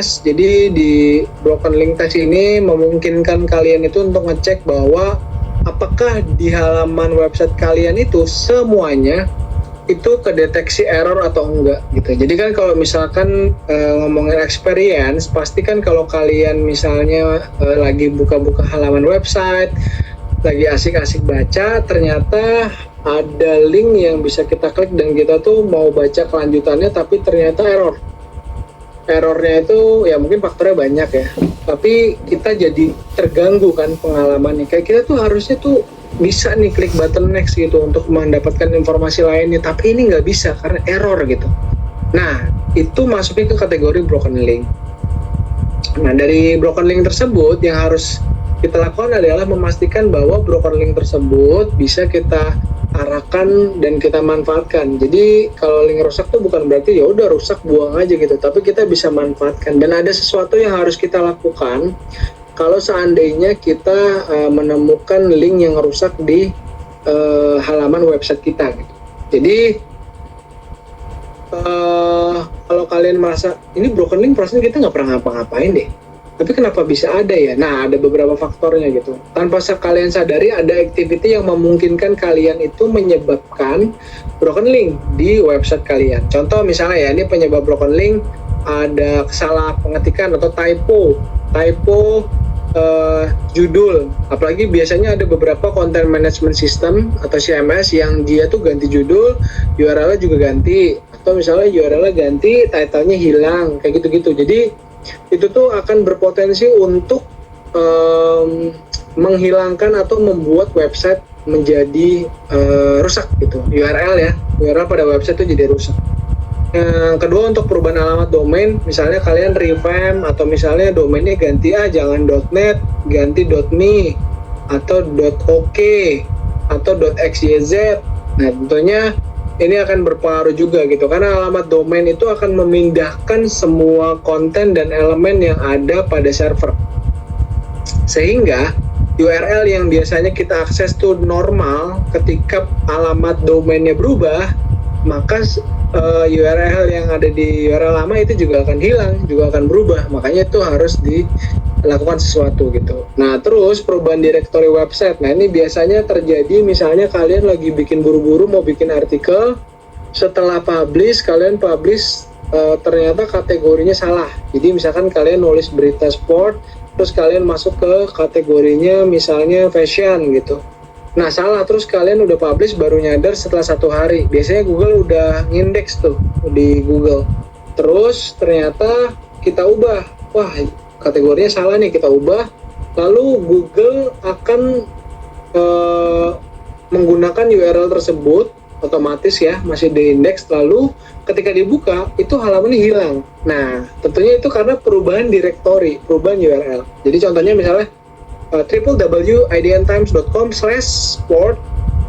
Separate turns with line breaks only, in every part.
Jadi di broken link test ini memungkinkan kalian itu untuk ngecek bahwa apakah di halaman website kalian itu semuanya itu kedeteksi error atau enggak gitu. Jadi kan kalau misalkan ngomongin experience, pasti kan kalau kalian misalnya lagi buka-buka halaman website, lagi asik-asik baca, ternyata ada link yang bisa kita klik dan kita tuh mau baca kelanjutannya tapi ternyata errornya itu ya mungkin faktornya banyak ya, tapi kita jadi terganggu kan pengalamannya. Kayak kita tuh harusnya tuh bisa nih klik button next gitu untuk mendapatkan informasi lainnya, tapi ini nggak bisa karena error gitu. Nah, itu masuknya ke kategori broken link. Nah, dari broken link tersebut yang harus kita lakukan adalah memastikan bahwa broken link tersebut bisa kita arahkan dan kita manfaatkan. Jadi kalau link rusak tuh bukan berarti ya udah rusak buang aja gitu, tapi kita bisa manfaatkan. Dan ada sesuatu yang harus kita lakukan kalau seandainya kita menemukan link yang rusak di halaman website kita gitu. Jadi kalau kalian merasa ini broken link, perasaan kita nggak pernah ngapa-ngapain deh, tapi kenapa bisa ada ya? Nah, ada beberapa faktornya gitu. Tanpa kalian sadari, ada activity yang memungkinkan kalian itu menyebabkan broken link di website kalian. Contoh misalnya ya, ini penyebab broken link, ada salah pengetikan atau typo judul. Apalagi biasanya ada beberapa content management system atau CMS yang dia tuh ganti judul, URL-nya juga ganti, atau misalnya URL-nya ganti, title-nya hilang, kayak gitu-gitu. Jadi itu tuh akan berpotensi untuk menghilangkan atau membuat website menjadi rusak gitu. URL pada website itu jadi rusak. Yang kedua, untuk perubahan alamat domain, misalnya kalian revamp atau misalnya domainnya ganti jangan .net, ganti .me atau .ok atau .xyz. Nah, tentunya ini akan berpengaruh juga gitu, karena alamat domain itu akan memindahkan semua konten dan elemen yang ada pada server, sehingga URL yang biasanya kita akses tuh normal, ketika alamat domainnya berubah, maka URL yang ada di URL lama itu juga akan hilang, juga akan berubah. Makanya itu harus dilakukan sesuatu gitu. Nah, terus perubahan direktori website. Nah, ini biasanya terjadi misalnya kalian lagi bikin buru-buru mau bikin artikel, setelah kalian publish ternyata kategorinya salah. Jadi misalkan kalian nulis berita sport, terus kalian masuk ke kategorinya misalnya fashion gitu. Nah, salah, terus kalian udah publish baru nyadar setelah 1 hari. Biasanya Google udah ngindeks tuh di Google. Terus ternyata kita ubah, wah kategorinya salah nih, kita ubah. Lalu Google akan menggunakan URL tersebut otomatis ya, masih diindeks, lalu ketika dibuka itu halamannya hilang. Nah, tentunya itu karena perubahan direktori, perubahan URL. Jadi contohnya misalnya www.idntimes.com/sport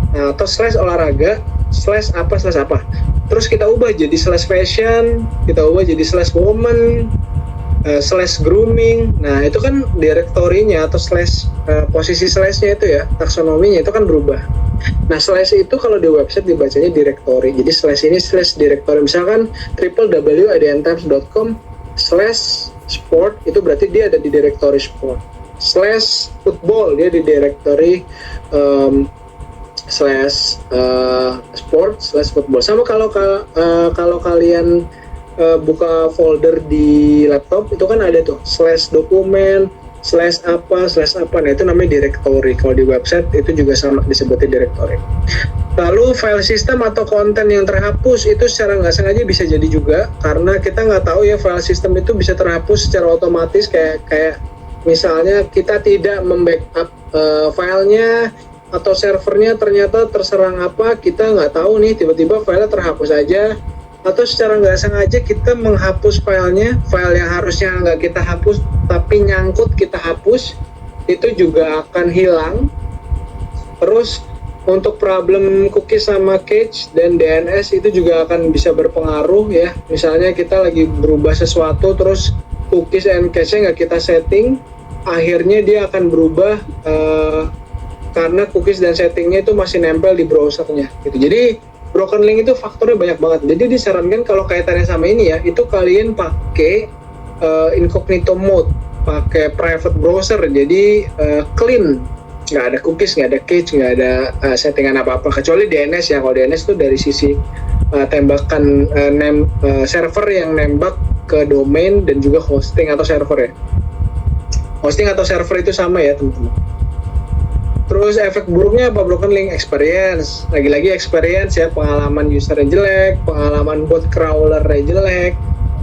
atau /olahraga /apa. Terus kita ubah jadi /fashion, kita ubah jadi /woman, /grooming. Nah, itu kan direktorinya atau posisi slashnya itu ya, taksonominya itu kan berubah. Nah, slash itu kalau di website dibacanya direktori. Jadi slash ini direktori. Misalkan www.idntimes.com/sport, itu berarti dia ada di direktori sport. /football dia di direktori /sport/football. Sama kalau kalian buka folder di laptop itu kan ada tuh /dokumen /apa. Nah, itu namanya direktori. Kalau di website itu juga sama disebutnya direktori. Lalu file system atau konten yang terhapus itu secara nggak sengaja bisa jadi juga, karena kita nggak tahu ya file system itu bisa terhapus secara otomatis, kayak misalnya kita tidak membackup filenya atau servernya, ternyata terserang apa, kita nggak tahu nih, tiba-tiba filenya terhapus aja. Atau secara nggak sengaja kita menghapus filenya, file yang harusnya nggak kita hapus tapi nyangkut kita hapus, itu juga akan hilang. Terus untuk problem cookies sama cache dan DNS itu juga akan bisa berpengaruh ya. Misalnya kita lagi berubah sesuatu, terus cookies and cache-nya nggak kita setting, akhirnya dia akan berubah karena cookies dan settingnya itu masih nempel di browsernya gitu. Jadi broken link itu faktornya banyak banget. Jadi disarankan kalau kaitannya sama ini ya, itu kalian pakai incognito mode, pakai private browser, jadi clean, nggak ada cookies, nggak ada cache, nggak ada settingan apa-apa, kecuali DNS ya. Kalau DNS itu dari sisi tembakan server yang nembak ke domain dan juga hosting atau server ya. Hosting atau server itu sama ya teman-teman. Terus efek buruknya apa? Broken link experience. Lagi-lagi experience ya, pengalaman usernya jelek, pengalaman bot crawlernya jelek.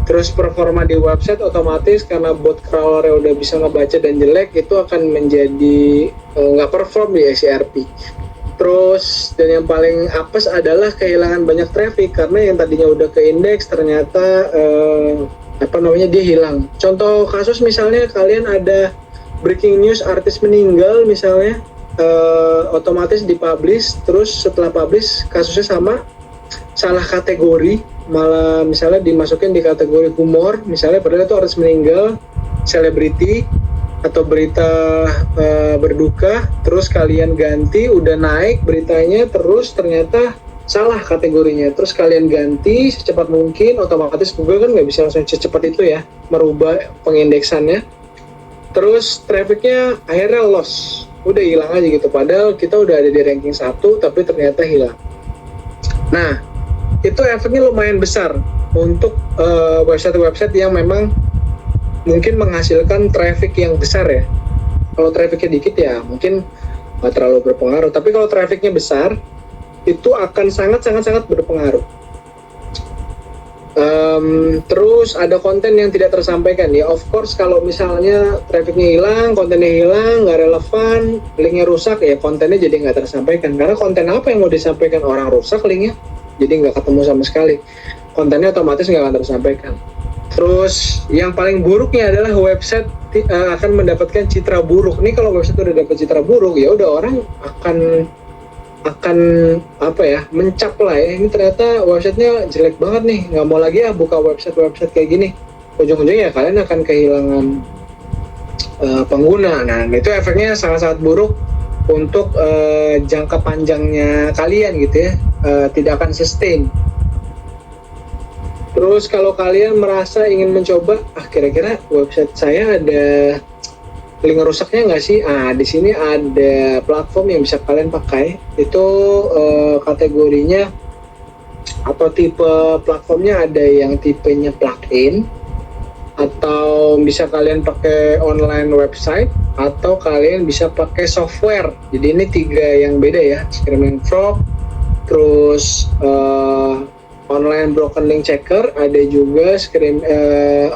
Terus performa di website otomatis karena bot crawlernya udah bisa ngebaca dan jelek, itu akan menjadi nggak perform di SERP. Terus dan yang paling apes adalah kehilangan banyak traffic karena yang tadinya udah ke indeks ternyata dia hilang. Contoh kasus misalnya kalian ada breaking news artis meninggal misalnya, otomatis dipublish, terus setelah publish kasusnya sama, salah kategori, malah misalnya dimasukin di kategori humor misalnya, padahal itu artis meninggal, selebriti atau berita berduka, terus kalian ganti, udah naik beritanya, terus ternyata salah kategorinya, terus kalian ganti secepat mungkin, otomatis Google kan nggak bisa langsung secepat itu ya merubah pengindeksannya, terus trafficnya akhirnya loss, udah hilang aja gitu, padahal kita udah ada di ranking 1 tapi ternyata hilang. Nah, itu efeknya lumayan besar untuk website-website yang memang mungkin menghasilkan traffic yang besar ya. Kalau trafficnya dikit ya mungkin nggak terlalu berpengaruh, tapi kalau trafficnya besar itu akan sangat berpengaruh. Terus ada konten yang tidak tersampaikan ya, of course kalau misalnya trafficnya hilang, kontennya hilang, nggak relevan, linknya rusak ya, kontennya jadi nggak tersampaikan. Karena konten apa yang mau disampaikan, orang rusak linknya, jadi nggak ketemu sama sekali, kontennya otomatis nggak akan tersampaikan. Terus yang paling buruknya adalah website akan mendapatkan citra buruk. Ini kalau website udah dapat citra buruk ya udah orang akan mencap lah ya, ini ternyata websitenya jelek banget nih, nggak mau lagi buka website kayak gini. Ujung-ujungnya kalian akan kehilangan pengguna. Nah itu efeknya sangat buruk untuk jangka panjangnya kalian gitu ya, tidak akan sustain. Terus kalau kalian merasa ingin mencoba, kira-kira website saya ada link rusaknya nggak sih? Di sini ada platform yang bisa kalian pakai. Itu kategorinya atau tipe platformnya, ada yang tipenya plugin, atau bisa kalian pakai online website, atau kalian bisa pakai software. Jadi ini 3 yang beda ya, Screaming Frog, terus online broken link checker, ada juga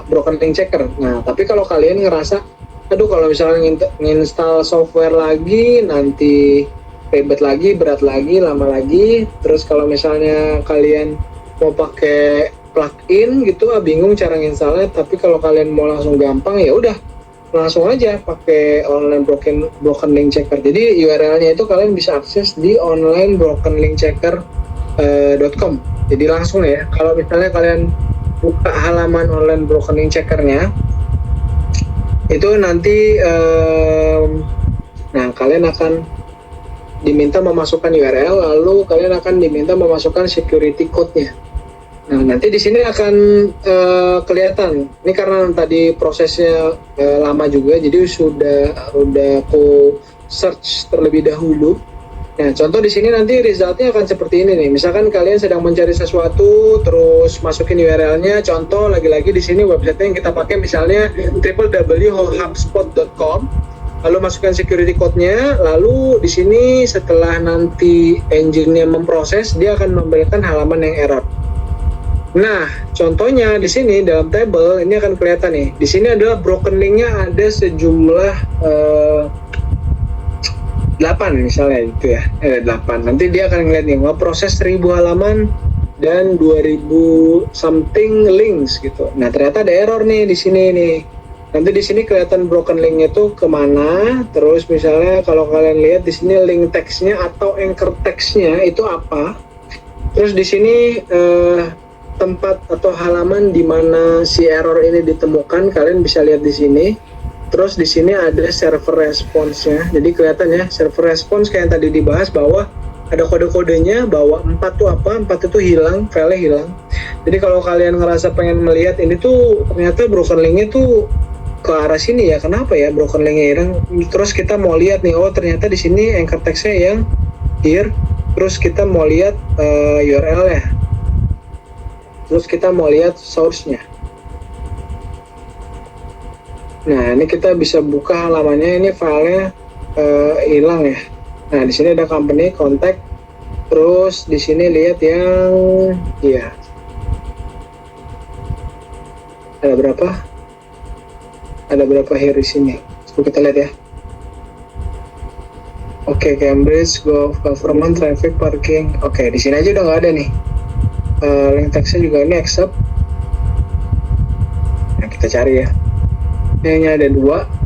broken link checker. Nah tapi kalau kalian ngerasa kalau misalnya nginstal software lagi nanti ribet lagi, berat lagi, lama lagi, terus kalau misalnya kalian mau pakai plugin gitu bingung cara nginstalnya, tapi kalau kalian mau langsung gampang ya udah langsung aja pakai online broken link checker. Jadi URL-nya itu kalian bisa akses di onlinebrokenlinkchecker.com. Jadi langsung ya, kalau misalnya kalian buka halaman online broken link checkernya itu nanti kalian akan diminta memasukkan URL, lalu kalian akan diminta memasukkan security code-nya. Nah nanti di sini akan kelihatan. Ini karena tadi prosesnya lama juga, jadi udah aku search terlebih dahulu. Nah, contoh di sini nanti resultnya akan seperti ini nih. Misalkan kalian sedang mencari sesuatu, terus masukin URL-nya. Contoh lagi-lagi di sini website yang kita pakai misalnya www.hubspot.com. Lalu masukkan security code-nya. Lalu di sini setelah nanti engine-nya memproses, dia akan memberikan halaman yang error. Nah, contohnya di sini dalam table ini akan kelihatan nih. Di sini adalah broken link-nya ada sejumlah 8 misalnya gitu ya, 8. Nanti dia akan ngeliat nih, proses 1000 halaman dan 2000 something links gitu. Nah ternyata ada error nih di sini nih. Nanti di sini kelihatan broken linknya tuh kemana. Terus misalnya kalau kalian lihat di sini link text-nya atau anchor text-nya itu apa. Terus di sini tempat atau halaman di mana si error ini ditemukan, kalian bisa lihat di sini. Terus di sini ada server response-nya. Jadi kelihatan ya, server response kayak yang tadi dibahas bahwa ada kode-kodenya bahwa 4 tuh apa, 4 itu hilang, filenya hilang. Jadi kalau kalian ngerasa pengen melihat ini tuh ternyata broken linknya tuh ke arah sini ya, kenapa ya broken linknya hilang, terus kita mau lihat nih, oh ternyata di sini anchor text-nya yang here, terus kita mau lihat URL-nya, terus kita mau lihat source-nya. Nah, ini kita bisa buka halamannya, ini filenya hilang ya. Nah, di sini ada company, contact, terus di sini lihat yang ya. Ada berapa? Ada berapa here di sini? Coba kita lihat ya. Oke, Cambridge, government, traffic, parking. Oke, di sini aja udah nggak ada nih. Link text-nya juga ini accept. Nah, kita cari ya. Ini ada 2.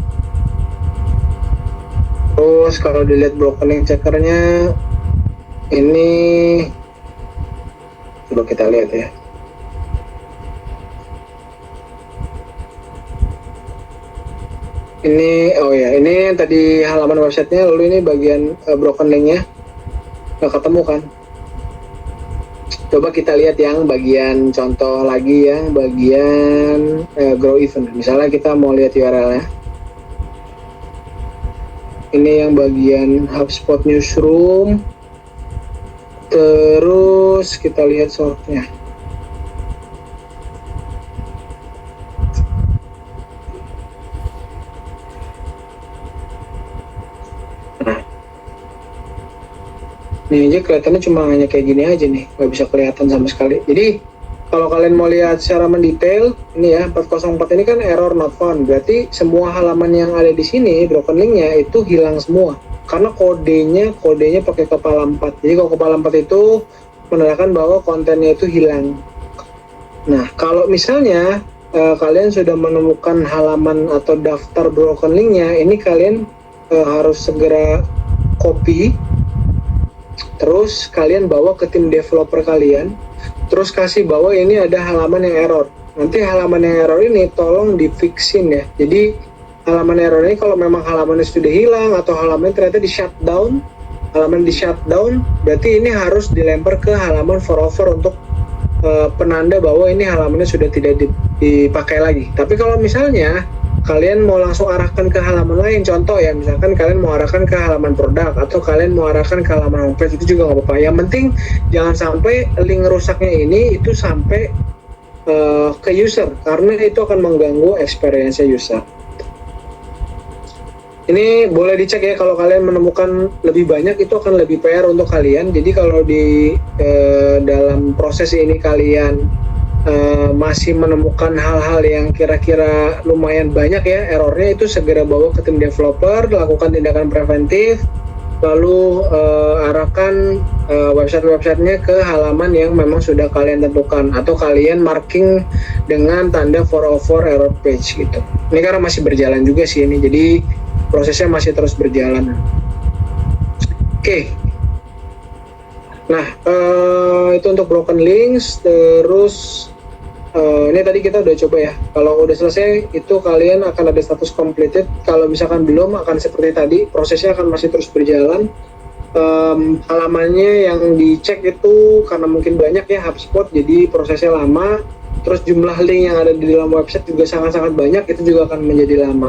Terus kalau dilihat broken link checkernya, ini coba kita lihat ya. Ini, oh ya, ini tadi halaman websitenya, lalu ini bagian broken linknya nggak ketemu kan. Coba kita lihat yang bagian contoh lagi, yang bagian grow event. Misalnya kita mau lihat URL-nya. Ini yang bagian HubSpot newsroom. Terus kita lihat source-nya. Ini aja kelihatannya cuma hanya kayak gini aja nih, nggak bisa kelihatan sama sekali. Jadi kalau kalian mau lihat secara mendetail, ini ya 404 ini kan error not found, berarti semua halaman yang ada di sini broken linknya itu hilang semua karena kodenya pakai kepala 4. Jadi kalau kepala 4 itu menandakan bahwa kontennya itu hilang. Nah, kalau misalnya kalian sudah menemukan halaman atau daftar broken linknya, ini kalian harus segera copy. Terus kalian bawa ke tim developer kalian, terus kasih bahwa ini ada halaman yang error. Nanti halaman yang error ini tolong di-fixin ya. Jadi halaman error ini kalau memang halamannya sudah hilang atau halaman ternyata di shutdown, berarti ini harus dilempar ke halaman forover untuk penanda bahwa ini halamannya sudah tidak dipakai lagi. Tapi kalau misalnya kalian mau langsung arahkan ke halaman lain, contoh ya, misalkan kalian mau arahkan ke halaman produk atau kalian mau arahkan ke halaman homepage, itu juga nggak apa-apa. Yang penting jangan sampai link rusaknya ini itu sampai ke user, karena itu akan mengganggu experience user. Ini boleh dicek ya, kalau kalian menemukan lebih banyak itu akan lebih PR untuk kalian. Jadi kalau di dalam proses ini kalian masih menemukan hal-hal yang kira-kira lumayan banyak ya errornya, itu segera bawa ke tim developer, lakukan tindakan preventif, lalu arahkan website-websitenya ke halaman yang memang sudah kalian tentukan atau kalian marking dengan tanda 404 error page gitu. Ini karena masih berjalan juga sih ini, jadi prosesnya masih terus berjalan. Oke. Nah, itu untuk broken links. Terus ini tadi kita udah coba ya. Kalau udah selesai itu kalian akan ada status completed. Kalau misalkan belum, akan seperti tadi, prosesnya akan masih terus berjalan. Halamannya yang dicek itu karena mungkin banyak ya HubSpot, jadi prosesnya lama. Terus jumlah link yang ada di dalam website juga sangat-sangat banyak, itu juga akan menjadi lama.